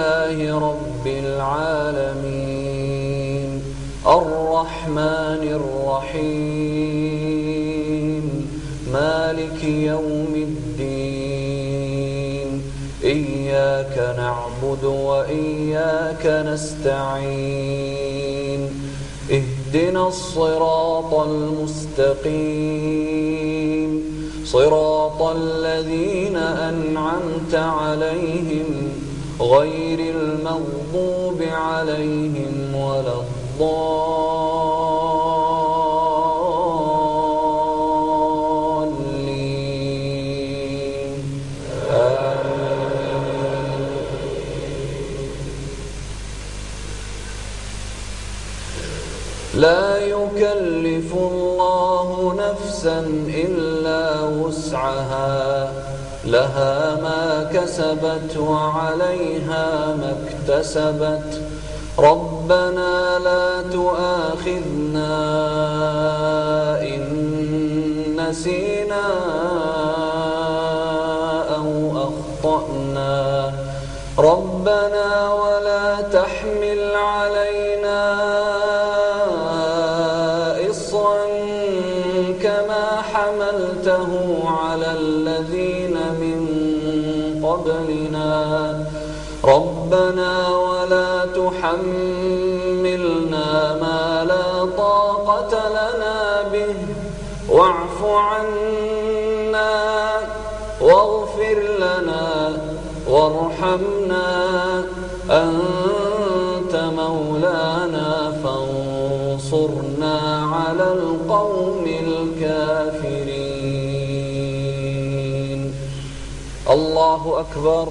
لله رب العالمين الرحمن الرحيم مالك يوم الدين إياك نعبد وإياك نستعين اهدنا الصراط المستقيم صراط الذين أنعمت عليهم غير المغضوب عليهم ولا الضالين آمين. لا يكلف الله نفسا إلا وسعها لها ما كسبت وعليها ما اكتسبت ربنا لا تؤاخذنا إن نسينا أو أخطأنا ربنا ولا تحمل علينا إصرا كما حملته على الذين من قبلنا ربنا ولا تحملنا ما لا طاقة لنا به واعف عنا واغفر لنا وارحمنا أنت مولانا فانصرنا على القوم الكافرين. الله أكبر.